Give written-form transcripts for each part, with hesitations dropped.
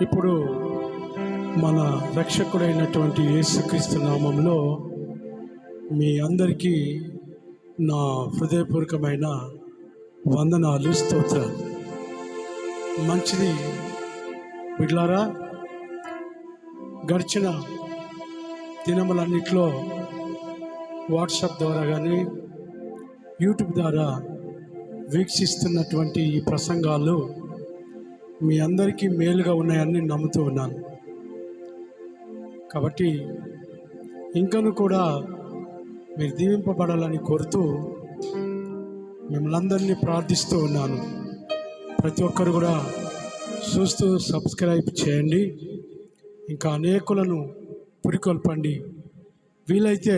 ఇప్పుడు మన రక్షకుడైనటువంటి యేసుక్రీస్తు నామంలో మీ అందరికీ నా హృదయపూర్వకమైన వందనాలు, స్తోత్రాలు. మంచిది బిడ్లారా, గడిచిన దినములన్నిట్లో వాట్సాప్ ద్వారా కానీ యూట్యూబ్ ద్వారా వీక్షిస్తున్నటువంటి ఈ ప్రసంగాలు మీ అందరికీ మేలుగా ఉన్నాయని నమ్ముతూ ఉన్నాను. కాబట్టి ఇంకను కూడా మీరు దీవింపబడాలని కోరుతూ మిమ్మల్ని అందరినీ ప్రార్థిస్తూ ఉన్నాను. ప్రతి ఒక్కరు కూడా చూస్తూ సబ్స్క్రైబ్ చేయండి, ఇంకా అనేకులను పురికొల్పండి. వీలైతే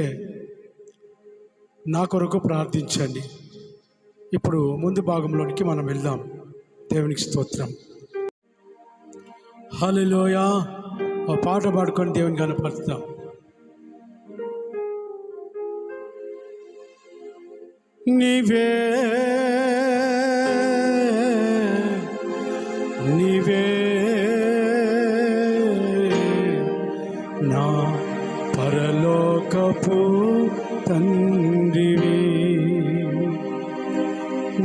నా కొరకు ప్రార్థించండి. ఇప్పుడు ముందు భాగంలోనికి మనం వెళ్దాం. దేవునికి స్తోత్రం. హల్లెలూయా. ఆ పాట పాడుకొని దేవుని కనపరుస్తాం. నీవే నీవే నా పరలోకపు తండ్రివి,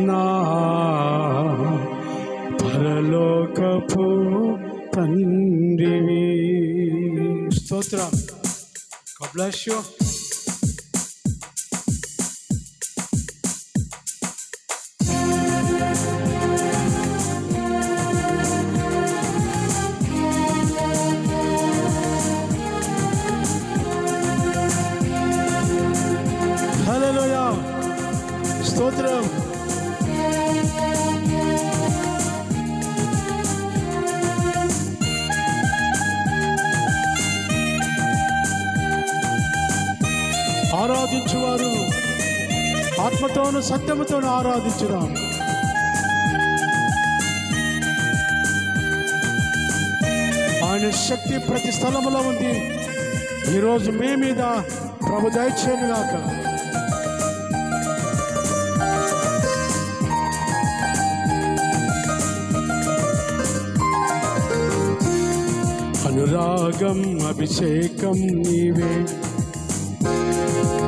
నా పరలోకపు తండ్రివి. స్తోత్రం. God bless you. హల్లెలూయా. స్తోత్రం. ఆరాధించువారు ఆత్మతోను సత్యముతోను ఆరాధించుదాం. ఆయన శక్తి ప్రతి స్థలములో ఉంది. ఈరోజు మీ మీద ప్రభు దయచేయను గాక. అనురాగం అభిషేకం నీవే,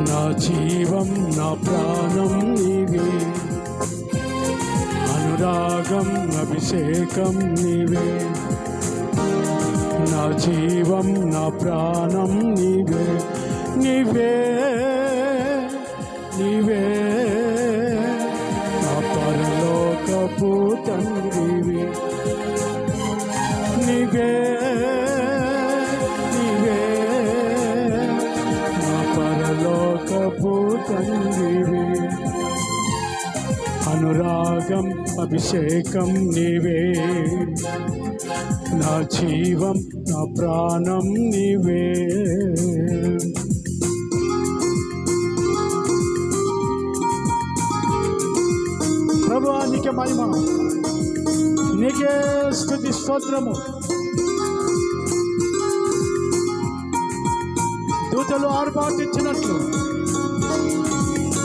నా జీవం నా ప్రాణం నీవే. అనురాగం అభిషేకం నీవే, నా జీవం నా ప్రాణం నీవే. నీవే నీవే నా పరలోకపు తండ్రివి. నీవే నీవే నా పరలోకపు తండ్రివి. అనురాగం అభిషేకం నీవే, నా జీవం నా ప్రాణం నీవే. ప్రభువా నీకే మహిమ, నీకే స్తుతి స్తోత్రము. దూతలు ఆర్భాటించినట్లు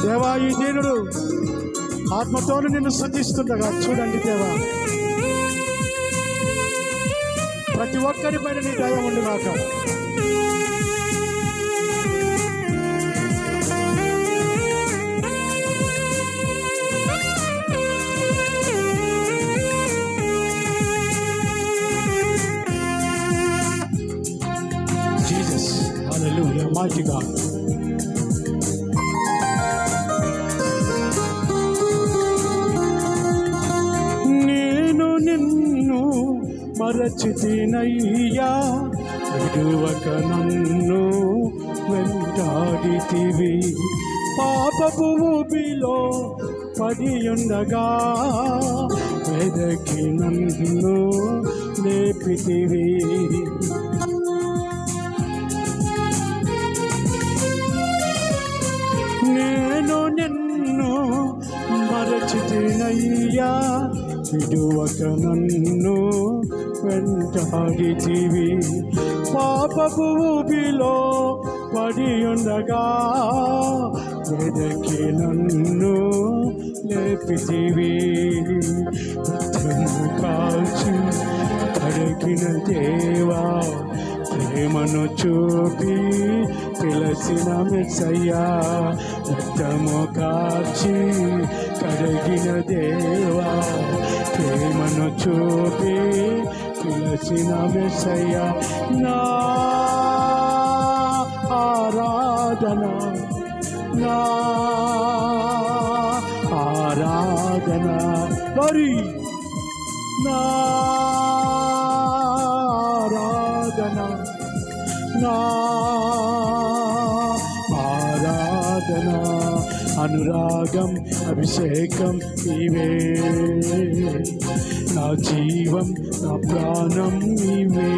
దేవా, ఈ దీనుడు ఆత్మతోను నిన్ను స్తుతిస్తుండగా చూడండి దేవా. ప్రతి ఒక్కరి పైన నీ దయ ఉండుగాక. జీసస్, హల్లెలూయా, mighty God. నేను నిన్ను మరచితినయ్యా, విడువక నన్ను వెంటాడితివి. పాపపు ఊబిలో పడియుండగా వెదకి నన్ను లేపితివి. నేను నిన్ను మరచితినయ్యా, విడువక నన్ను వెంటాడితివి. పాపపు ఊబిలో పడి ఉండగా వెదకి నన్ను లేపితివి, రక్తము కాల్చి కడిగిన దేవా, ప్రేమను చూపి పిలసిన మెస్సయ్యా, రక్తము కాల్చి కడిగిన దేవా, ప్రేమను చూపి పిలచిన మెస్సయ్యా, నా ఆరాధన, నా ఆరాధన, మరి నా ఆరాధన, నా ఆరాధన, అనురాగం అభిషేకం నీవే, నా జీవం నా ప్రాణం నీవే.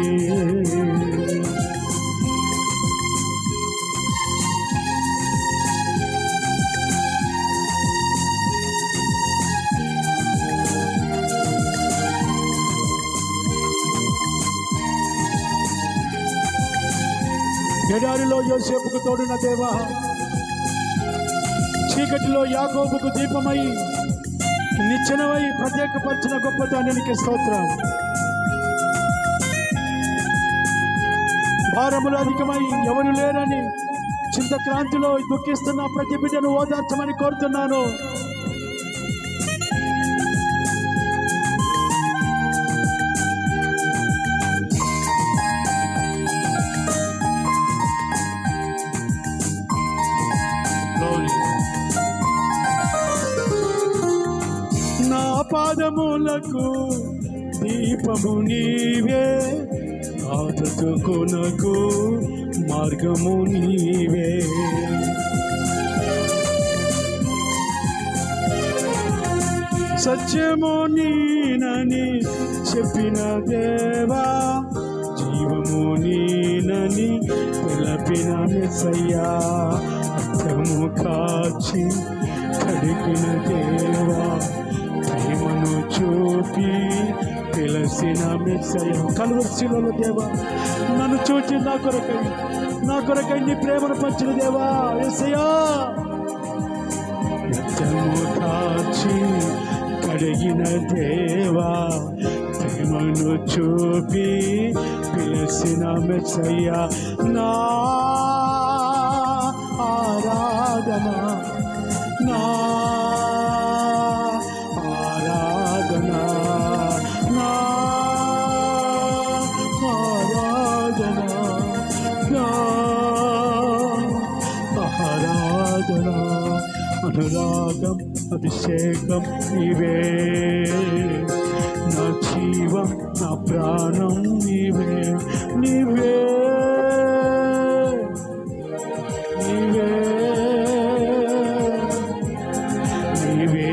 ఎడారిలో యోసేపుకు తోడున దేవా, చీకటిలో యాకోబుకు దీపమై నిచ్చెనవై ప్రత్యేకపరిచిన గొప్ప తండ్రికి స్తోత్రం. భారములు అధికమై ఎవరు లేరని చింతక్రాంతిలో దుఃఖిస్తున్న ప్రతి బిడ్డను ఓదార్చమని కోరుతున్నాను. నా పాదములకు దీపము నీవే, ఆదతుకునకు మార్గము నీవే, సత్యము నీనని చెప్పిన దేవా, జీవము నీనని పిలపిన మెస్సయ్యా, రక్తము కాచి కడిగిన దేవా, ప్రేమను చూపి పిలసిన మెస్సయ్యా, కలువరి శిలువలో దేవా నన్ను చూచి నా కొరకై నీ ప్రేమను పంచిన దేవా యేసయ్యా, రక్తము కాచి కడిగిన దేవా, ప్రేమను చూపి పిలసిన మెస్సయ్యా, నా ఆరాధన, నా ఆరాధన, నా ఆరాధన, నా ఆరాధన, అనురాగం అభిషేకం నీవే, నా జీవం నా ప్రాణం నీవే, నీవే నీవే నీవే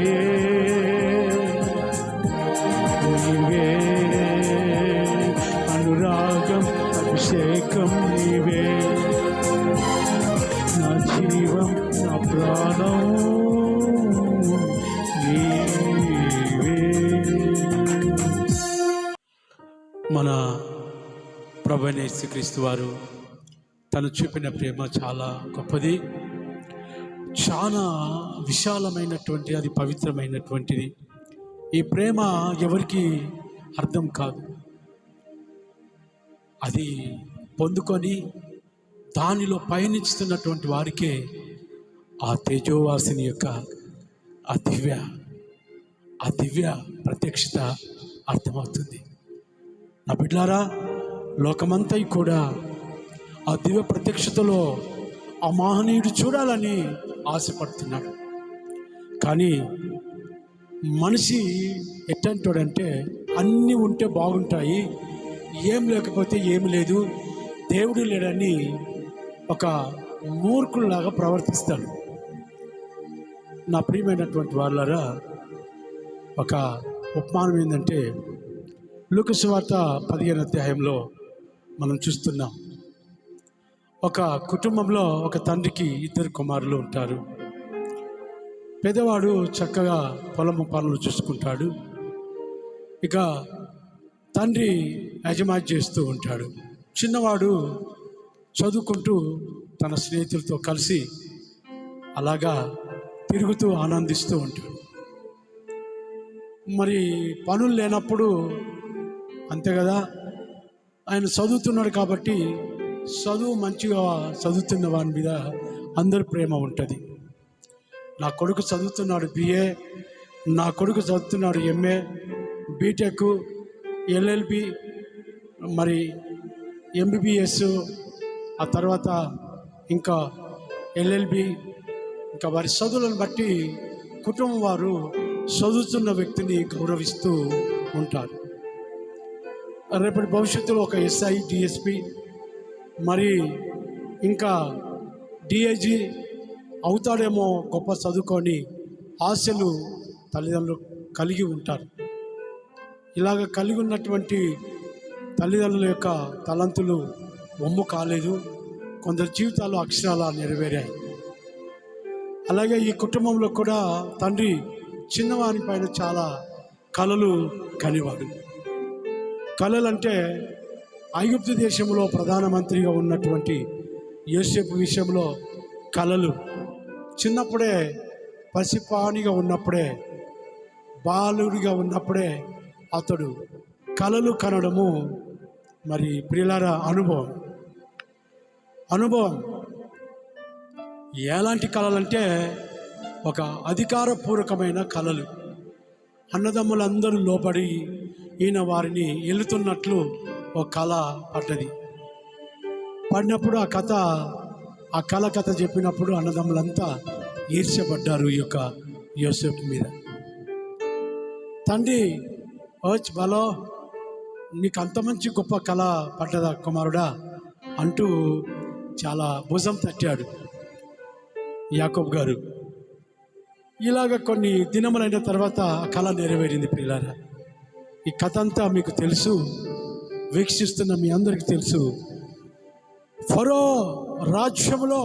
నీవే, అనురాగం అభిషేకం నీవే, నా జీవం నా ప్రాణం నీవే. మన ప్రభువైన యేసుక్రీస్తు వారు తను చూపిన ప్రేమ చాలా గొప్పది, చాలా విశాలమైనటువంటి, అది పవిత్రమైనటువంటిది. ఈ ప్రేమ ఎవరికి అర్థం కాదు. అది పొందుకొని దానిలో పయనిస్తున్నటువంటి వారికే ఆ తేజోవాసిని యొక్క ఆ దివ్య ప్రత్యక్షత అర్థమవుతుంది. నా బిడ్డలారా, లోకమంతా కూడా ఆ దివ్య ప్రత్యక్షతలో ఆ మహనీయుడు చూడాలని ఆశపడుతున్నాడు. కానీ మనిషి ఎట్టంటాడంటే అన్నీ ఉంటే బాగుంటాయి, ఏం లేకపోతే ఏమి లేదు, దేవుడు లేడని ఒక మూర్ఖుల్లాగా ప్రవర్తిస్తాడు. నా ప్రియమైనటువంటి వాళ్ళారా, ఒక ఉపమానం ఏంటంటే లూకా సువార్త 15వ అధ్యాయంలో మనం చూస్తున్నాం. ఒక కుటుంబంలో ఒక తండ్రికి 2 కుమారులు ఉంటారు. పెద్దవాడు చక్కగా పొలం పనులు చూసుకుంటాడు, ఇక తండ్రి యజమాని చేస్తూ ఉంటాడు. చిన్నవాడు చదువుకుంటూ తన స్నేహితులతో కలిసి అలాగా తిరుగుతూ ఆనందిస్తూ ఉంటాడు. మరి పనులు లేనప్పుడు అంతే కదా, ఆయన చదువుతున్నాడు కాబట్టి చదువు మంచిగా చదువుతున్న వాని మీద అందరి ప్రేమ ఉంటుంది. నా కొడుకు చదువుతున్నాడు BA, నా కొడుకు చదువుతున్నాడు MA, బీటెక్, LLB, మరి MBBS, ఆ తర్వాత ఇంకా LLB, ఇంకా వారి చదువులను బట్టి కుటుంబం వారు చదువుతున్న వ్యక్తిని గౌరవిస్తూ ఉంటారు. రేపటి భవిష్యత్తులో ఒక SI, DSP, మరి ఇంకా DIG అవుతాడేమో గొప్ప చదువుకొని ఆశలు తల్లిదండ్రులు కలిగి ఉంటారు. ఇలాగ కలిగి ఉన్నటువంటి తల్లిదండ్రుల యొక్క తలంతులు వమ్ము కాలేదు. కొందరి జీవితాలు అక్షరాలా నెరవేరాయి. అలాగే ఈ కుటుంబంలో కూడా తండ్రి చిన్నవాని పైన చాలా కలలు కనివాడు. కలలంటే ఐగుప్తు దేశంలో ప్రధానమంత్రిగా ఉన్నటువంటి యోసేపు విషయంలో కలలు, చిన్నప్పుడే పసిపానిగా ఉన్నప్పుడే, బాలుడిగా ఉన్నప్పుడే అతడు కలలు కనడము మరి ప్రియులారా అనుభవం. ఎలాంటి కళలంటే ఒక అధికారపూర్వకమైన కళలు. అన్నదమ్ములందరూ లోపడి ఈయన వారిని ఎల్లుతున్నట్లు ఒక కళ పడినప్పుడు ఆ కథ చెప్పినప్పుడు అన్నదమ్ములంతా ఈర్ష్యపడ్డారు ఈ యొక్క యోసేపు మీద. తండ్రి బలో, నీకు అంత మంచి గొప్ప కళ పడ్డదా కుమారుడా అంటూ చాలా భుజం తట్టాడు యాకోబు గారు. ఇలాగ కొన్ని దినములైన తర్వాత ఆ కళ నెరవేరింది. ప్రియులారా, ఈ కథ అంతా మీకు తెలుసు, వీక్షిస్తున్న మీ అందరికీ తెలుసు. ఫరో రాజ్యంలో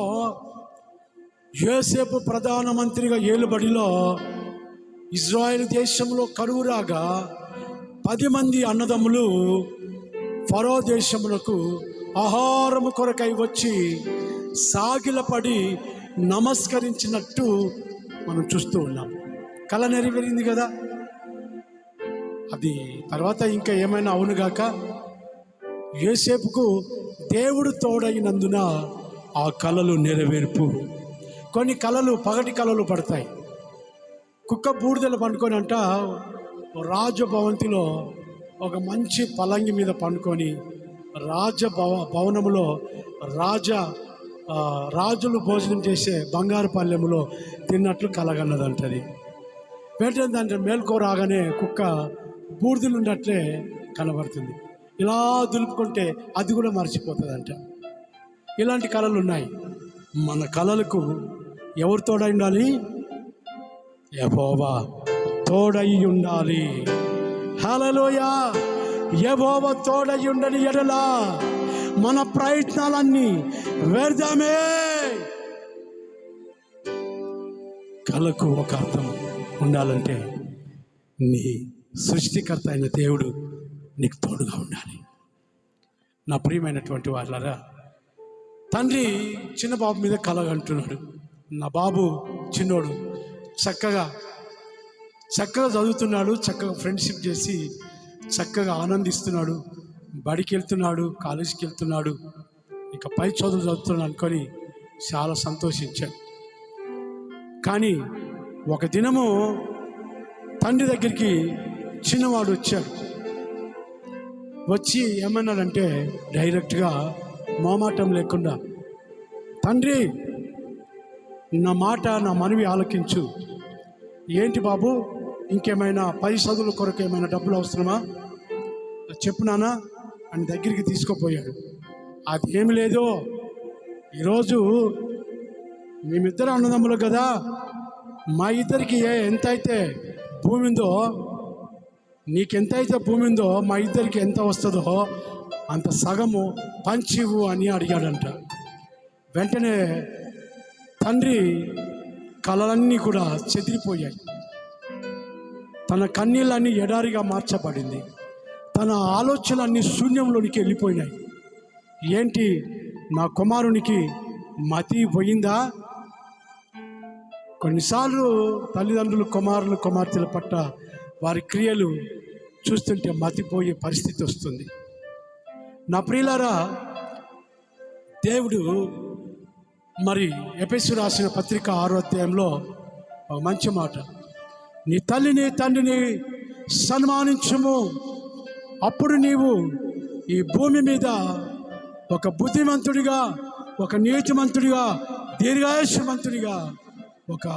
యోసేపు ప్రధానమంత్రిగా ఏలుబడిలో ఇజ్రాయెల్ దేశంలో కరువు రాగా 10 మంది అన్నదమ్ములు ఫరో దేశములకు ఆహారము కొరకై వచ్చి సాగిలపడి నమస్కరించినట్టు మనం చూస్తూ ఉన్నాం. కళ నెరవేరింది కదా. అది తర్వాత ఇంకా ఏమైనా అవునుగాక, యోసేపుకు దేవుడు తోడైనందున ఆ కళలు నెరవేర్పు. కొన్ని కళలు పగటి కళలు పడతాయి. కుక్క బూడిదలు పండుకొని అంట రాజభవంతిలో ఒక మంచి పలంగి మీద పండుకొని భవనములో రాజులు భోజనం చేసే బంగారు పల్లెములో తిన్నట్లు కలగన్నదంటది. వెంటనే దాంట్లో మేల్కో రాగానే కుక్క బూడిదలు ఉన్నట్లే కనబడుతుంది. ఇలా దులుపుకుంటే అది కూడా మర్చిపోతుందంట. ఇలాంటి కళలు ఉన్నాయి. మన కళలకు ఎవరు తోడై ఉండాలి? యెహోవా తోడై ఉండాలి. హల్లెలూయా. యెహోవా తోడై ఉండని ఎడల మన ప్రయత్నాలన్నీ వ్యర్థమే. కళకు ఒక అర్థం ఉండాలంటే నీ సృష్టికర్త అయిన దేవుడు నీకు తోడుగా ఉండాలి. నా ప్రియమైనటువంటి వాళ్ళారా, తండ్రి చిన్న బాబు మీద కళ అంటున్నాడు. నా బాబు చిన్నోడు చక్కగా చదువుతున్నాడు, చక్కగా ఫ్రెండ్షిప్ చేసి చక్కగా ఆనందిస్తున్నాడు, బడికి వెళ్తున్నాడు, కాలేజీకి వెళ్తున్నాడు, ఇక పై చదువు చదువుతున్నాడు అనుకొని చాలా సంతోషించాడు. కానీ ఒక దినము తండ్రి దగ్గరికి చిన్నవాడు వచ్చాడు. వచ్చి ఏమన్నాడంటే డైరెక్ట్గా మొహమాటం లేకుండా, తండ్రి నా మనవి ఆలకించు. ఏంటి బాబు, ఇంకేమైనా పై చదువుల కొరకు ఏమైనా డబ్బులు అవసరమా చెప్పు నాన్న అని దగ్గరికి తీసుకుపోయాడు. అది ఏమి లేదు, ఈరోజు మేమిద్దరు అన్నదమ్ములు కదా, మా ఇద్దరికి ఎంతైతే భూమి ఉందో, నీకెంతైతే భూమి ఉందో మా ఇద్దరికి ఎంత వస్తుందో అంత సగము పంచివు అని అడిగాడంట. వెంటనే తండ్రి కళలన్నీ కూడా చెదిరిపోయాయి. తన కన్నీళ్ళన్నీ ఎడారిగా మార్చబడింది. తన ఆలోచనలన్నీ శూన్యంలోనికి వెళ్ళిపోయినాయి. ఏంటి, నా కుమారునికి మతి పోయిందా? కొన్నిసార్లు తల్లిదండ్రులు కుమారులు కుమార్తెల పట్ల వారి క్రియలు చూస్తుంటే మతిపోయే పరిస్థితి వస్తుంది. నా ప్రియులారా, దేవుడు మరి ఎఫెసీయులకు రాసిన పత్రిక 6వ అధ్యాయంలో ఒక మంచి మాట, నీ తల్లిని తండ్రిని సన్మానించుము, అప్పుడు నీవు ఈ భూమి మీద ఒక బుద్ధిమంతుడిగా, ఒక నీతిమంతుడిగా, దీర్ఘాయుష్మంతుడిగా, ఒక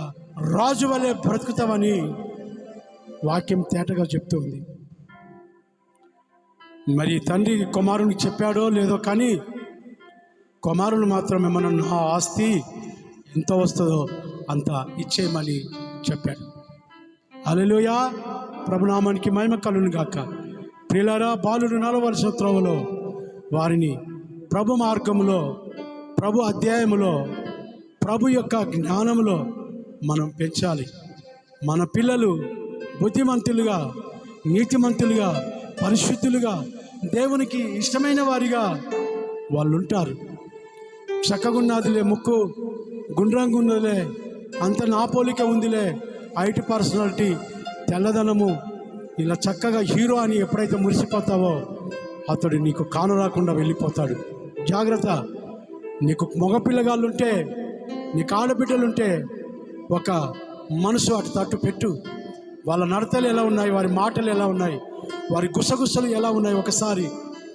రాజు వలె బ్రతుకుతామని వాక్యం తేటగా చెప్తుంది. మరి తండ్రి కుమారునికి చెప్పాడో లేదో కానీ కుమారులు మాత్రమే మనం నా ఆస్తి ఎంత వస్తుందో అంత ఇచ్చేయమని చెప్పాడు. హల్లెలూయా, ప్రభునామానికి మహిమ కలుగును గాక. ప్రియులారా, బాలుడు నడవలసిన త్రోవలో వారిని ప్రభు మార్గంలో, ప్రభు అధ్యాయములో, ప్రభు యొక్క జ్ఞానములో మనం పెంచాలి. మన పిల్లలు బుద్ధిమంతులుగా, నీతిమంతులుగా, పరిశుద్ధులుగా, దేవునికి ఇష్టమైన వారిగా వాళ్ళు ఉంటారు. చక్కగున్నదిలే, ముక్కు గుండ్రంగా ఉన్నదిలే, అంత నా పోలిక ఉందిలే, హైట్, పర్సనాలిటీ, తెల్లదనము, ఇలా చక్కగా హీరో అని ఎప్పుడైతే మురిసిపోతావో అతడు నీకు కానరాకుండా వెళ్ళిపోతాడు. జాగ్రత్త. నీకు మగపిల్లగాళ్ళుంటే, నీకు ఆడబిడ్డలుంటే ఒక మనసు అటు తట్టు పెట్టు. వాళ్ళ నడతలు ఎలా ఉన్నాయి, వారి మాటలు ఎలా ఉన్నాయి, వారి గుసగుసలు ఎలా ఉన్నాయి, ఒకసారి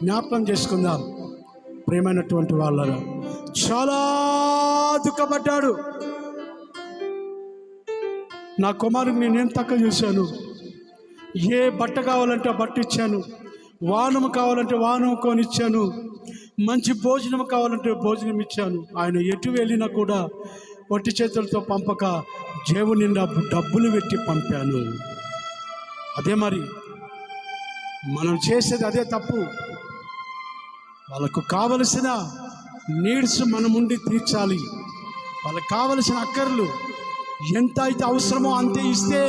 జ్ఞాపకం చేసుకుందాం. ప్రేమైనటువంటి వాళ్ళలో చాలా దుఃఖపడ్డాడు. నా కుమారుడిని నేనేం తక్కువ చేశాను? ఏ బట్ట కావాలంటే ఆ బట్ట ఇచ్చాను, వానము కావాలంటే వానము కొనిచ్చాను, మంచి భోజనం కావాలంటే భోజనం ఇచ్చాను. ఆయన ఎటు వెళ్ళినా కూడా ఒట్టి చేతులతో పంపక జేబు నిండా డబ్బులు పెట్టి పంపాను. అదే మరి మనం చేసేది అదే తప్పు. వాళ్ళకు కావలసిన నీడ్స్ మనం ఉండి తీర్చాలి. వాళ్ళకి కావలసిన అక్కర్లు ఎంత అయితే అవసరమో అంతే ఇస్తే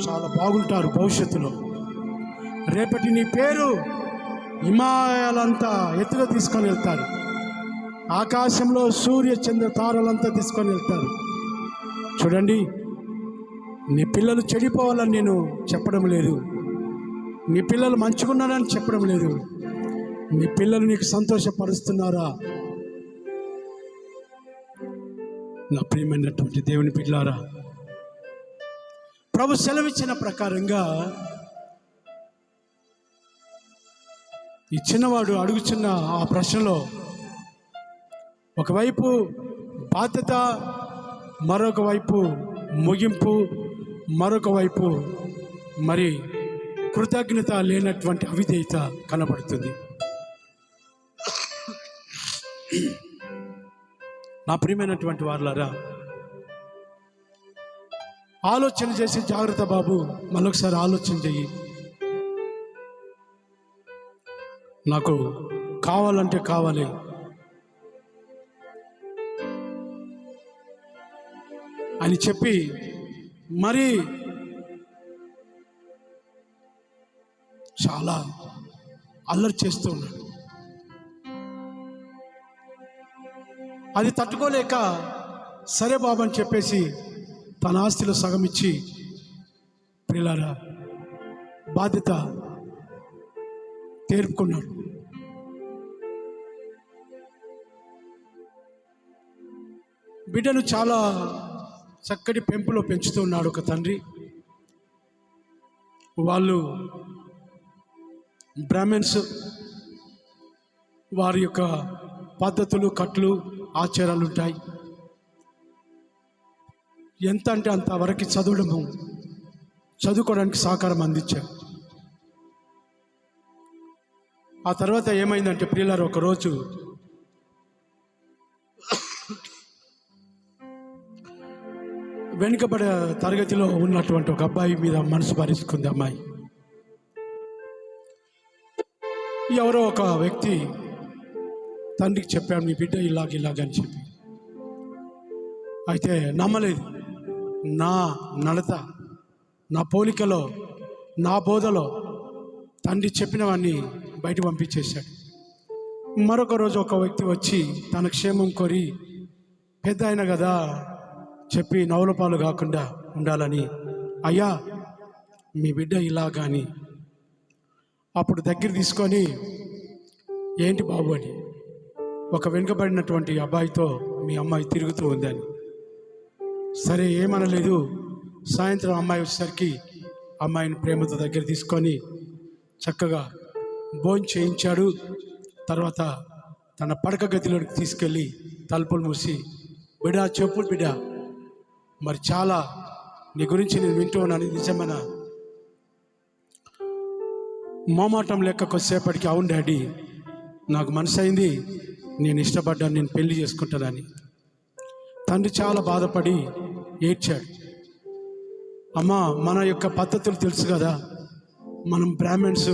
చాలా బాగుంటారు భవిష్యత్తులో. రేపటి నీ పేరు హిమాలయాలంతా ఎత్తుగా తీసుకొని వెళ్తారు. ఆకాశంలో సూర్య చంద్ర తారలంతా తీసుకొని వెళ్తారు. చూడండి, నీ పిల్లలు చెడిపోవాలని నేను చెప్పడం లేదు, నీ పిల్లలు మంచిగున్నారని చెప్పడం లేదు. నీ పిల్లలు నీకు సంతోషపరుస్తున్నారా? నా ప్రియమైనటువంటి దేవుని పిల్లారా, ప్రభు సెలవిచ్చిన ప్రకారంగా ఈ చిన్నవాడు అడుగుచున్న ఆ ప్రశ్నలో ఒకవైపు బాధ్యత, మరొక వైపు ముగింపు, మరొక వైపు మరి కృతజ్ఞత లేనటువంటి అవిధేయత కనబడుతుంది. నా ప్రియమైనటువంటి వారులారా, ఆలోచన చేసి జాగ్రత్త బాబు, మళ్ళొకసారి ఆలోచన చెయ్యి. నాకు కావాలంటే కావాలి, అని చెప్పి మరి చాలా అల్లరి చేస్తూ ఉన్నాడు. అది తట్టుకోలేక సరే బాబు అని చెప్పేసి తన ఆస్తిలో సగం ఇచ్చి, ప్రియులారా, బాధ్యత తీర్పుకున్నాడు. బిడ్డను చాలా చక్కటి పెంపులో పెంచుతూ ఉన్నాడు ఒక తండ్రి. వాళ్ళు బ్రాహ్మణ్స్, వారి యొక్క పద్ధతులు, కట్లు, ఆచారాలు ఉంటాయి. ఎంత అంటే అంతవరకు చదువుకోవడానికి సహకారం అందించారు. ఆ తర్వాత ఏమైందంటే ప్రియులారు, ఒకరోజు వెనుకబడే తరగతిలో ఉన్నటువంటి ఒక అబ్బాయి మీద మనసు భరించుకుంది అమ్మాయి. ఎవరో ఒక వ్యక్తి తండ్రికి చెప్పాడు, మీ బిడ్డ ఇలాగని చెప్పి. అయితే నమ్మలేదు. నా నడత, నా పోలికలో, నా బోధలో తండ్రి చెప్పినవన్నీ బయట పంపించేశాడు. మరొక రోజు ఒక వ్యక్తి వచ్చి తన క్షేమం కోరి, పెద్ద అయిన కదా చెప్పి నవ్వులపాలు కాకుండా ఉండాలని, అయ్యా మీ బిడ్డ ఇలా కానీ అప్పుడు దగ్గర తీసుకొని, ఏంటి బాబు అని, ఒక వెనుకబడినటువంటి అబ్బాయితో మీ అమ్మాయి తిరుగుతూ ఉందని. సరే ఏమనలేదు. సాయంత్రం అమ్మాయి వచ్చేసరికి అమ్మాయిని ప్రేమతో దగ్గర తీసుకొని చక్కగా భోజనం చేయించాడు. తర్వాత తన పడక గదిలోకి తీసుకెళ్ళి తలుపులు మూసి, బిడ్డ చెప్పులు బిడ్డ, మరి చాలా నీ గురించి నేను వింటూ ఉన్నాను, నిజమైన మోమాటం లెక్క కొద్దిసేపటికి, అవును డాడీ నాకు మనసు అయింది, నేను ఇష్టపడ్డాను, నేను పెళ్లి చేసుకుంటానని. తండ్రి చాలా బాధపడి ఏడ్చాడు. అమ్మా, మన యొక్క పద్ధతులు తెలుసు కదా, మనం బ్రాహ్మణ్స్,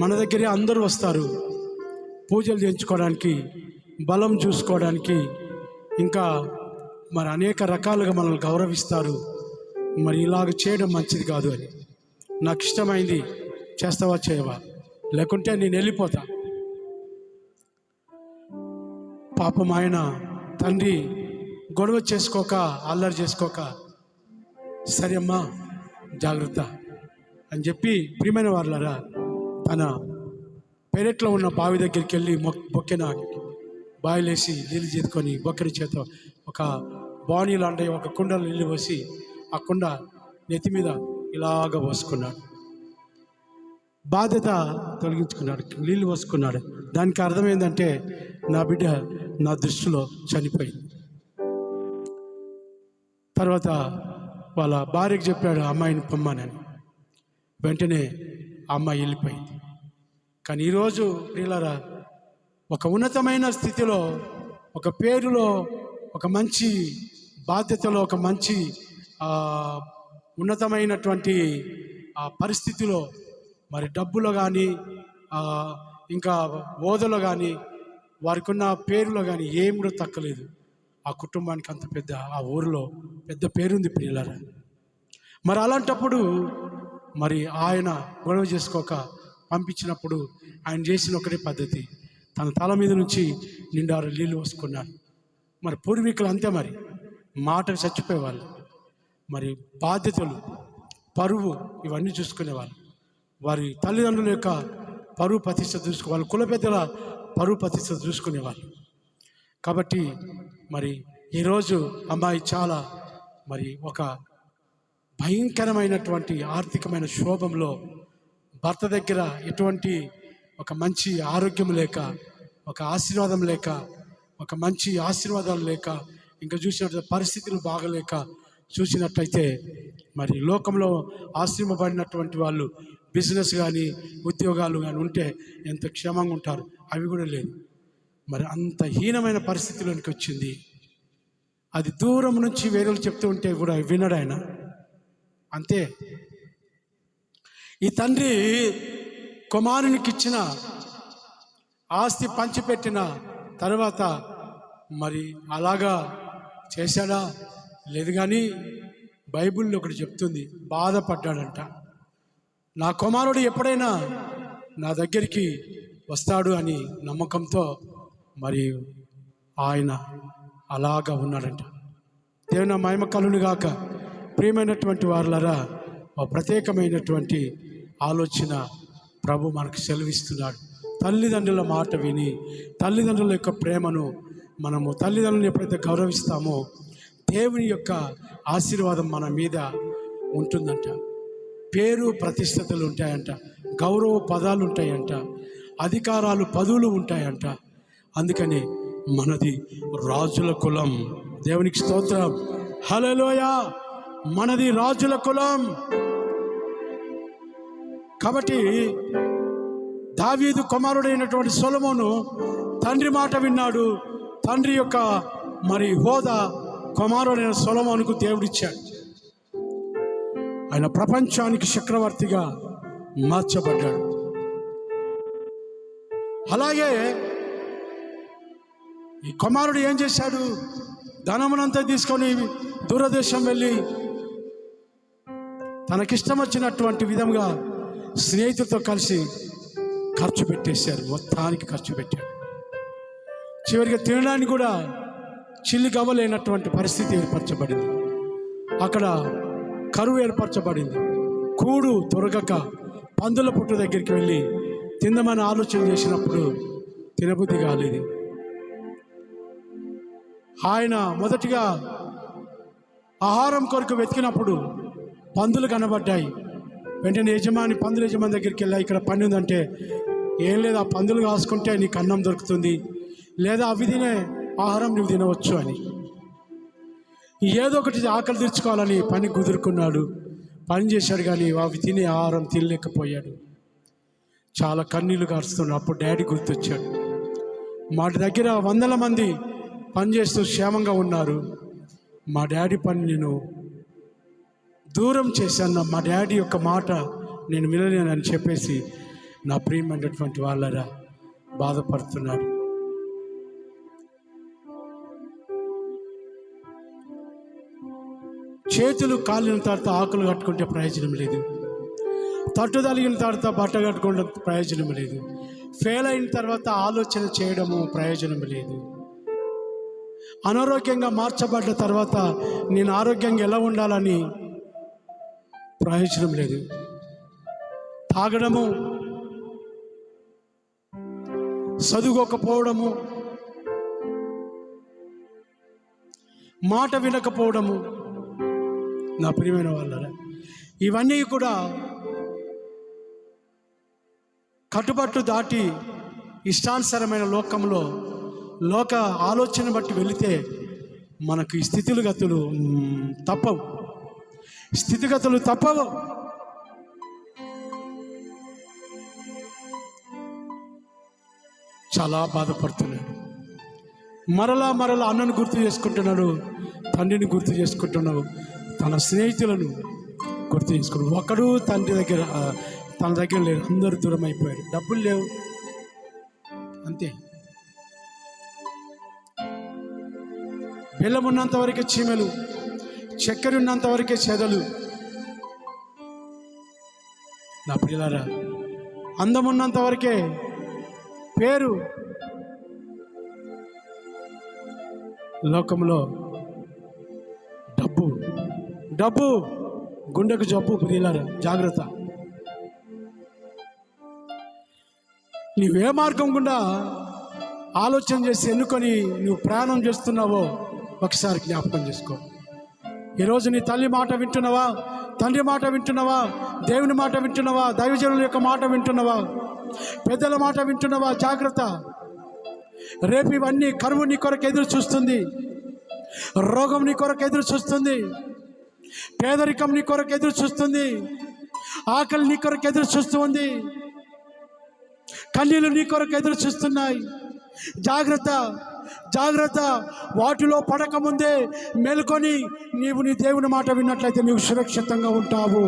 మన దగ్గరే అందరూ వస్తారు పూజలు చేయించుకోవడానికి, బలం చూసుకోవడానికి, ఇంకా మరి అనేక రకాలుగా మనల్ని గౌరవిస్తారు, మరి ఇలాగ చేయడం మంచిది కాదు అని. నాకు ఇష్టమైంది, చేస్తావా చేయవా, లేకుంటే నేను వెళ్ళిపోతా. పాపం ఆయన తండ్రి గొడవ చేసుకోక, అల్లరి చేసుకోక, సరే అమ్మా జాగ్రత్త అని చెప్పి, ప్రియమైన వాళ్ళరా, తన పెరట్లో ఉన్న బావి దగ్గరికి వెళ్ళి బొక్కెన బావిలేసి నీళ్ళు చేతుకొని, బొక్కెన చేత ఒక బాణీ లాంటి ఒక కుండలో నీళ్ళు పోసి ఆ కుండ నెత్తి మీద ఇలాగ పోసుకున్నాడు. బాధ్యత తొలగించుకున్నాడు, నీళ్ళు పోసుకున్నాడు. దానికి అర్థమైందంటే నా బిడ్డ నా దృష్టిలో చనిపోయింది. తర్వాత వాళ్ళ భార్యకు చెప్పాడు అమ్మాయిని పొమ్మనని. వెంటనే ఆ అమ్మాయి వెళ్ళిపోయింది. కానీ ఈరోజు ప్రియులారా, ఒక ఉన్నతమైన స్థితిలో, ఒక పేరులో, ఒక మంచి బాధ్యతలో, ఒక మంచి ఉన్నతమైనటువంటి పరిస్థితిలో, మరి డబ్బులో కానీ ఇంకా హోదాలో కానీ, వారికి ఉన్న పేరులో కానీ ఏం కూడా తక్కలేదు. ఆ కుటుంబానికి అంత పెద్ద, ఆ ఊరిలో పెద్ద పేరుంది ప్రియులారా. మరి అలాంటప్పుడు మరి ఆయన గొడవ చేసుకోక పంపించినప్పుడు ఆయన చేసిన ఒకటే పద్ధతి, తన తల మీద నుంచి నిండారు నీళ్ళు పోసుకున్నాడు. మరి పూర్వీకులు అంతే, మరి మాటకు చచ్చిపోయేవాళ్ళు, మరి బాధ్యతలు, పరువు ఇవన్నీ చూసుకునేవాళ్ళు. వారి తల్లిదండ్రుల యొక్క పరువు ప్రతిష్ట చూసుకోవాలి, కుల పెద్దల పరువు ప్రతిష్ట చూసుకునేవాళ్ళు. కాబట్టి మరి ఈరోజు అమ్మాయి చాలా మరి ఒక భయంకరమైనటువంటి ఆర్థికమైన శోభంలో, భర్త దగ్గర ఎటువంటి ఒక మంచి ఆరోగ్యం లేక, ఒక ఆశీర్వాదం లేక, ఒక మంచి ఆశీర్వాదాలు లేక, ఇంకా చూసినట్టు పరిస్థితులు బాగలేక చూసినట్టయితే, మరి లోకంలో ఆశ్రమపడినటువంటి వాళ్ళు బిజినెస్ కానీ ఉద్యోగాలు కానీ ఉంటే ఎంత క్షేమంగా ఉంటారు, అవి కూడా లేదు. మరి అంత హీనమైన పరిస్థితిలోనికి వచ్చింది. అది దూరం నుంచి వేరేలు చెప్తూ ఉంటే కూడా వినడు ఆయన. అంతే. ఈ తండ్రి కుమారునికి ఇచ్చిన ఆస్తి పంచిపెట్టిన తర్వాత మరి అలాగా చేశాడా లేదు, కానీ బైబిల్లో ఒకటి చెప్తుంది, బాధపడ్డాడంట. నా కుమారుడు ఎప్పుడైనా నా దగ్గరికి వస్తాడు అని నమ్మకంతో మరి ఆయన అలాగా ఉన్నాడంట. దేవుని మహిమ కలుగును గాక. ప్రియమైనటువంటి వారులారా, ప్రత్యేకమైనటువంటి ఆలోచన ప్రభు మనకు సెలవిస్తున్నాడు. తల్లిదండ్రుల మాట విని, తల్లిదండ్రుల యొక్క ప్రేమను మనము, తల్లిదండ్రులను ఎప్పుడైతే గౌరవిస్తామో దేవుని యొక్క ఆశీర్వాదం మన మీద ఉంటుందంట. పేరు ప్రతిష్టతలు ఉంటాయంట, గౌరవ పదాలు ఉంటాయంట, అధికారాలు పదవులు ఉంటాయంట. అందుకని మనది రాజుల కులం. దేవునికి స్తోత్రం, హల్లెలూయా. మనది రాజుల కులం. కాబట్టి దావీదు కుమారుడైనటువంటి సొలొమోను తండ్రి మాట విన్నాడు. తండ్రి యొక్క మరి హోదా కుమారుడైన సొలొమోనుకు దేవుడిచ్చాడు. ఆయన ప్రపంచానికి చక్రవర్తిగా మార్చబడ్డాడు. అలాగే ఈ కుమారుడు ఏం చేశాడు? ధనమునంతా తీసుకొని దూరదేశం వెళ్ళి తనకిష్టం వచ్చినటువంటి విధంగా స్నేహితులతో కలిసి ఖర్చు పెట్టేశారు. మొత్తానికి ఖర్చు పెట్టాడు. చివరికి తినడానికి కూడా చిల్లిగవ్వలేనటువంటి పరిస్థితి ఏర్పరచబడింది. అక్కడ కరువు ఏర్పరచబడింది. కూడు దొరకక పందుల పుట్టు దగ్గరికి వెళ్ళి తిందమని ఆలోచన చేసినప్పుడు తినబుద్ధి కాలేదు. ఆయన మొదటిగా ఆహారం కొరకు వెతికినప్పుడు పందులు కనబడ్డాయి. వెంటనే పందుల యజమాని దగ్గరికి వెళ్ళా, ఇక్కడ పని ఉందంటే, ఏం లేదు, ఆ పందులు కాసుకుంటే నీకు అన్నం దొరుకుతుంది, లేదా అవి తినే ఆహారం నువ్వు తినవచ్చు అని. ఏదో ఒకటి ఆకలి తీర్చుకోవాలని పని కుదురుకున్నాడు. పని చేశాడు, కానీ అవి తినే ఆహారం తినలేకపోయాడు. చాలా కన్నీళ్లు కారుస్తున్నాడు. అప్పుడు డాడీ గుర్తొచ్చాడు. మా దగ్గర వందల మంది పనిచేస్తూ క్షేమంగా ఉన్నారు, మా డాడీ పని నేను దూరం చేశాను, మా డాడీ యొక్క మాట నేను వినలేనని చెప్పేసి నా ప్రియమైనటువంటి వాళ్ళరా బాధపడుతున్నాడు. చేతులు కాలిన తర్వాత ఆకులు కట్టుకుంటే ప్రయోజనం లేదు, తట్టుదలిగిన తర్వాత బట్ట కట్టుకోవడం ప్రయోజనం లేదు, ఫెయిల్ అయిన తర్వాత ఆలోచన చేయడము ప్రయోజనం లేదు, అనారోగ్యంగా మార్చబడ్డ తర్వాత నేను ఆరోగ్యంగా ఎలా ఉండాలని ప్రయోజనం లేదు. తాగడము, చదువుకోకపోవడము, మాట వినకపోవడము, నా ప్రియమైన వాళ్ళరా, ఇవన్నీ కూడా కట్టుబాట్లు దాటి ఇష్టానుసారమైన లోకంలో లోక ఆలోచన బట్టి వెళితే మనకు ఈ స్థితిగతులు తప్పవు. చాలా బాధపడుతున్నాడు. మరలా అన్నను గుర్తు చేసుకుంటున్నాడు, తండ్రిని గుర్తు చేసుకుంటున్నాడు, తన స్నేహితులను గుర్తు చేసుకున్నాడు. ఒకడు తన దగ్గర లేరు, అందరూ దూరం అయిపోయారు. డబ్బులు లేవు, అంతే. బెల్లం ఉన్నంత వరకే చీమలు, చక్కెర ఉన్నంత వరకే చెదలు. నా ప్రియులారా, అందం ఉన్నంత వరకే పేరు. లోకంలో డబ్బు గుండెకు జబ్బు. ప్రియులారా, జాగ్రత్త. నీవే మార్గం గుండా ఆలోచన చేసి ఎన్నుకొని నువ్వు ప్రయాణం చేస్తున్నావో ఒకసారి జ్ఞాపకం చేసుకో. ఈరోజు నీ తల్లి మాట వింటున్నావా, తండ్రి మాట వింటున్నావా, దేవుని మాట వింటున్నావా, దైవజనుల యొక్క మాట వింటున్నావా, పెద్దల మాట వింటున్నావా? జాగ్రత్త. రేపు ఇవన్నీ కరువు నీ కొరకు ఎదురు చూస్తుంది, రోగం నీ కొరకు ఎదురు చూస్తుంది, పేదరికం నీ కొరకు ఎదురు చూస్తుంది, ఆకలి నీ కొరకు ఎదురు చూస్తుంది, కన్నీళ్ళు నీ కొరకు ఎదురు చూస్తున్నాయి. జాగ్రత్త. వాటిలో పడకముందే మేలుకొని నీవు నీ దేవుని మాట విన్నట్లయితే నీవు సురక్షితంగా ఉంటావు.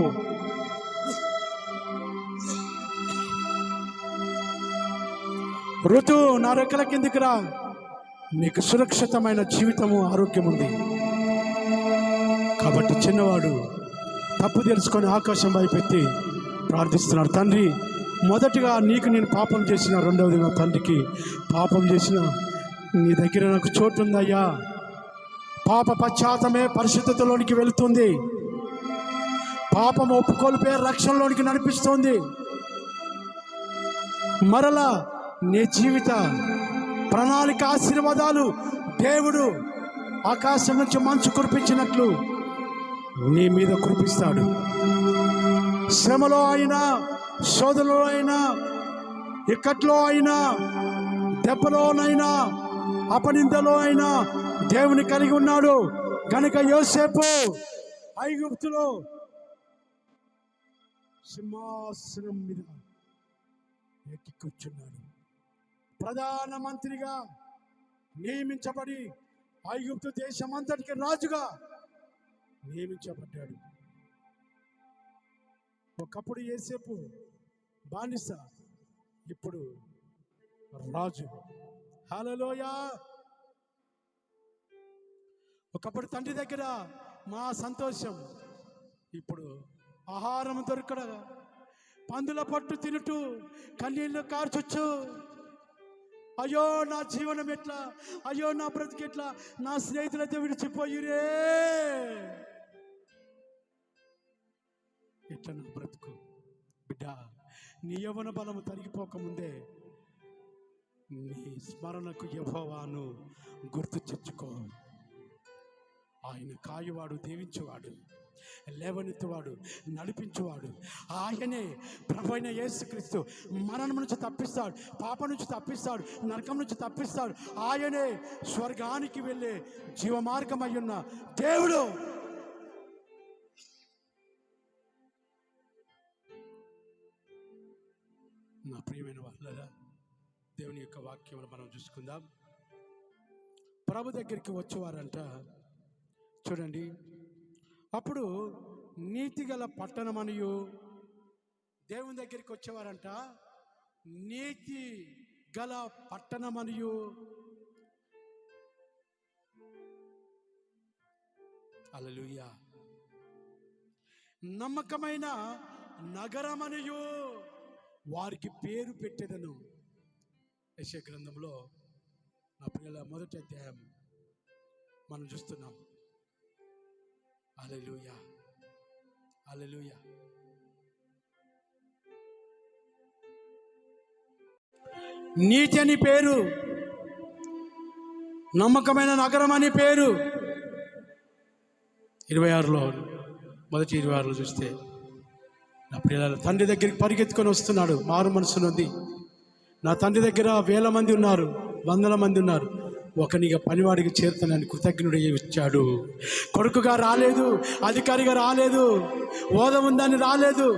ఋతు, నా రెక్కల కిందికి రా, నీకు సురక్షితమైన జీవితము, ఆరోగ్యం ఉంది. కాబట్టి చిన్నవాడు తప్పు తెలుసుకొని ఆకాశం వైపెత్తి ప్రార్థిస్తున్నాడు. తండ్రి, మొదటిగా నీకు నేను పాపం చేసిన, రెండవది నా తండ్రికి పాపం చేసిన, నీ దగ్గర నాకు చోటు ఉందయ్యా. పాప పశ్చాత్తమే పరిశుద్ధతలోనికి వెళుతుంది, పాపం ఒప్పుకోల్పే రక్షణలోనికి నడిపిస్తుంది. మరలా నీ జీవిత ప్రణాళిక ఆశీర్వాదాలు దేవుడు ఆకాశం నుంచి మంచు కురిపించినట్లు నీ మీద కురిపిస్తాడు. శ్రమలో అయినా, శోధనలో అయినా, ఇక్కట్లో అయినా, దెబ్బలోనైనా, అపనిందలో అయినా దేవుని కలిగి ఉన్నాడు. కనుక యోసేపు ఐగుప్తులో సింహాసనం మీద ఎక్కి కూర్చున్నాడు. ప్రధానమంత్రిగా నియమించబడి ఐగుప్తు దేశమంతటికి రాజుగా నియమించబడ్డాడు. ఒకప్పుడు యోసేపు బానిస, ఇప్పుడు రాజు. హల్లెలూయా. ఒకప్పుడు తండ్రి దగ్గర మా సంతోషం, ఇప్పుడు ఆహారం దొరకడ పందుల పట్టు తినుటూ కన్నీళ్ళు కార్చొచ్చు అయ్యో నా జీవనం ఎట్లా, అయ్యో నా బ్రతికెట్లా, నా స్నేహితులైతే విడిచిపోయిరే, ఎట్లా నా బ్రతుకు. బిడ్డ, నీ యవ్వన బలము తరిగిపోకముందే నీ స్మరణకు యెహోవాను గుర్తు తెచ్చుకో. ఆయన కాయువాడు, దీవించువాడు, లేవనెత్తువాడు, నడిపించువాడు ఆయనే. ప్రభు అయిన యేసుక్రీస్తు మరణం నుంచి తప్పిస్తాడు, పాపం నుంచి తప్పిస్తాడు, నరకం నుంచి తప్పిస్తాడు. ఆయనే స్వర్గానికి వెళ్ళే జీవమార్గం అయ్యున్న దేవుడు. నా ప్రియమైన వాళ్ళరా, దేవుని యొక్క వాక్యములు మనం చూసుకుందాం. ప్రభు దగ్గరికి వచ్చేవారంట చూడండి. అప్పుడు నీతిగల పట్టణమనియు, దేవుని దగ్గరికి వచ్చేవారంట నీతి గల పట్టణమనియు, హల్లెలూయా, నమ్మకమైన నగరమనియు వారికి పేరు పెట్టెదను. యెషయా గ్రంథంలో నా పిల్లల మొదటి అధ్యాయం మనం చూస్తున్నాం. హల్లెలూయా, హల్లెలూయా. నీతి అని పేరు, నమ్మకమైన నగరం అని పేరు. 26లో మొదటి 26లో చూస్తే నా పిల్లల తండ్రి దగ్గరికి పరిగెత్తుకొని వస్తున్నాడు. మారు మనసు ఉంది. నా తండ్రి దగ్గర వేల మంది ఉన్నారు, వందల మంది ఉన్నారు, ఒకనిగా పనివాడికి చేరుతానని కృతజ్ఞుడు వచ్చాడు. కొడుకుగా రాలేదు, అధికారిగా రాలేదు, హోదా ఉందని రాలేదు,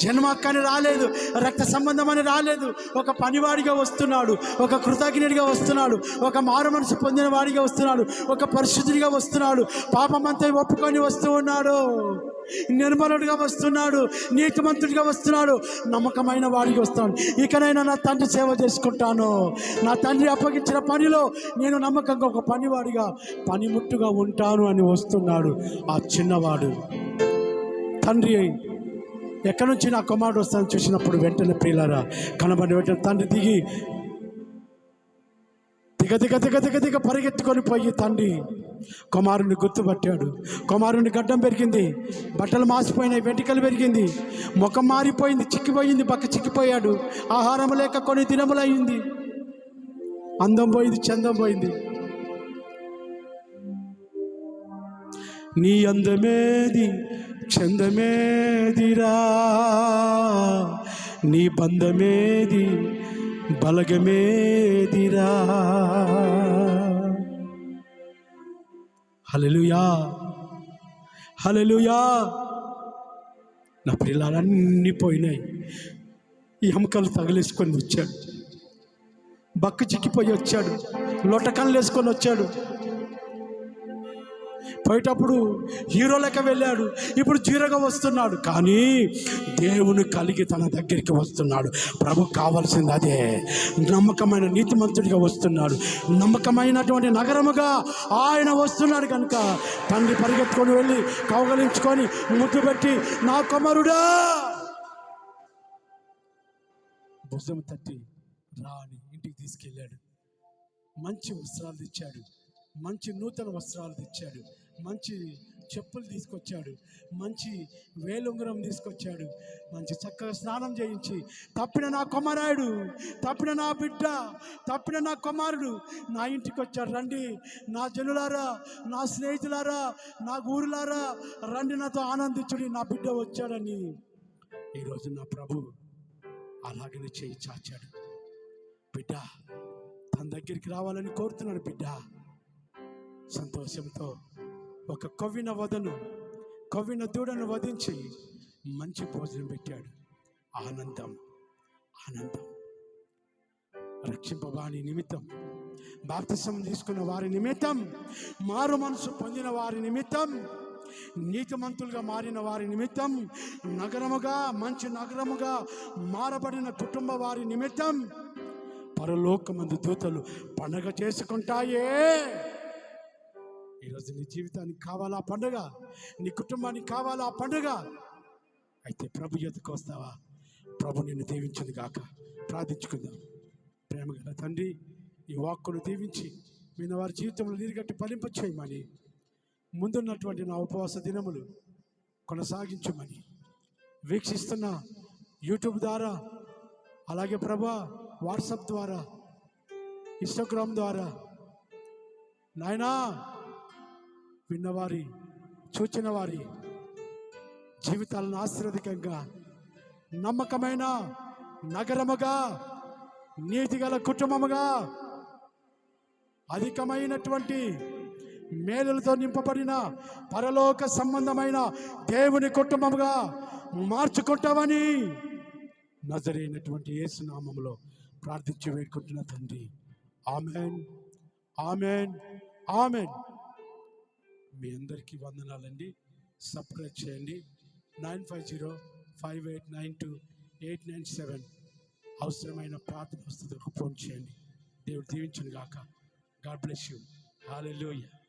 జన్మ హక్కని రాలేదు, రక్త సంబంధం అని రాలేదు. ఒక పనివాడిగా వస్తున్నాడు, ఒక కృతజ్ఞుడిగా వస్తున్నాడు, ఒక మారు మనసు పొందిన వాడిగా వస్తున్నాడు, ఒక పరిశుద్ధుడిగా వస్తున్నాడు, పాపమంతా ఒప్పుకొని వస్తూ ఉన్నాడు, నిర్మలుడిగా వస్తున్నాడు, నీతిమంతుడిగా వస్తున్నాడు, నమ్మకమైన వాడికి వస్తాడు. ఇకనైనా నా తండ్రి సేవ చేసుకుంటాను, నా తండ్రి అప్పగించిన పనిలో నేను నమ్మకంగా ఒక పనివాడిగా పనిముట్టుగా ఉంటాను అని వస్తున్నాడు ఆ చిన్నవాడు. తండ్రి ఎక్కడి నుంచి నా కుమారుడు వస్తానని చూసినప్పుడు వెంటనే ప్రియులారా కనబడి వెంటనే తండ్రి దిగ పరిగెత్తుకొని పోయి తండ్రి కుమారుని గుర్తుపట్టాడు. కుమారుని గడ్డం పెరిగింది, బట్టలు మాసిపోయినాయి, వెంట్రుకలు పెరిగింది, ముఖం మారిపోయింది, చిక్కిపోయింది, పక్క చిక్కిపోయాడు, ఆహారం లేక కొన్ని దినములు అయింది, అందం పోయింది, చందం పోయింది. నీ అందమేది చందమేదిరా, నీ బంధమేది బలగమేదిరా. హల్లెలూయా, హల్లెలూయా. నా పిల్లలన్నీ పోయినాయి. ఎముకలు తగిలేసుకొని వచ్చాడు, బక్కు చిక్కిపోయి వచ్చాడు, లొట్టకన్లు వేసుకొని వచ్చాడు. పోయేటప్పుడు హీరో లెక్క వెళ్ళాడు, ఇప్పుడు జీరోగా వస్తున్నాడు. కానీ దేవుని కలిగి తన దగ్గరికి వస్తున్నాడు. ప్రభు కావాల్సింది అదే, నమ్మకమైన నీతిమంతుడిగా వస్తున్నాడు, నమ్మకమైనటువంటి నగరముగా ఆయన వస్తున్నాడు. కనుక తండ్రి పరిగెత్తుకొని వెళ్ళి కౌగలించుకొని ముద్దు పెట్టి నా కుమారుడా భుజం తట్టి రాని ఇంటికి తీసుకెళ్ళాడు. మంచి వస్త్రాలు తెచ్చాడు, మంచి నూతన వస్త్రాలు తెచ్చాడు, మంచి చెప్పులు తీసుకొచ్చాడు, మంచి వేలుంగరం తీసుకొచ్చాడు, మంచి చక్కగా స్నానం చేయించి తప్పిన నా కుమారుడు, తప్పిన నా బిడ్డ, తప్పిన నా కుమారుడు నా ఇంటికి వచ్చాడు. రండి నా జనులారా, నా స్నేహితులారా, నా ఊరులారా, రండి నాతో ఆనందించుడి, నా బిడ్డ వచ్చాడని. ఈరోజు నా ప్రభు అలాగనే చేయి చాచాడు. బిడ్డ తన దగ్గరికి రావాలని కోరుతున్నాడు. బిడ్డ సంతోషంతో ఒక కొవ్విన దూడను వధించి మంచి భోజనం పెట్టాడు. ఆనందం, ఆనందం. రక్షింపవాని నిమిత్తం, బాప్తిసం తీసుకున్న వారి నిమిత్తం, మారు మనసు పొందిన వారి నిమిత్తం, నీతిమంతులుగా మారిన వారి నిమిత్తం, నగరముగా మంచి నగరముగా మారబడిన కుటుంబ వారి నిమిత్తం పరలోకమందు దూతలు పండగ చేసుకుంటాయే. ఈరోజు నీ జీవితానికి కావాలా ఆ పండుగ, నీ కుటుంబానికి కావాలా ఆ పండుగ. అయితే ప్రభు ఎదుకు వస్తావా? ప్రభు నిన్ను దీవించును గాక. ప్రార్థించుకుందాం. ప్రేమగల తండ్రి, ఈ వాక్కును దీవించి విన్న వారి జీవితంలో నీరుగట్టి ఫలింప చేయమని, ముందున్నటువంటి నా ఉపవాస దినములు కొనసాగించమని, వీక్షిస్తున్న యూట్యూబ్ ద్వారా, అలాగే ప్రభా వాట్సాప్ ద్వారా, ఇన్స్టాగ్రామ్ ద్వారా నాయనా విన్నవారి చూచిన వారి జీవితాలను ఆశీర్వదకంగా, నమ్మకమైన నగరముగా, నీతిగల కుటుంబముగా, అధికమైనటువంటి మేలులతో నింపబడిన పరలోక సంబంధమైన దేవుని కుటుంబముగా మార్చుకుంటామని నజరేనటువంటి యేసు నామములో ప్రార్థించి వేడుకుంటున్న తండ్రి. Amen, amen, amen. మీ అందరికీ వందనాలండి. సబ్స్క్రైబ్ చేయండి. 9505892897 అవసరమైన ప్రార్థన వస్తువులకు ఫోన్ చేయండి. దేవుడు దీవించును గాక. God bless you. హల్లెలూయా.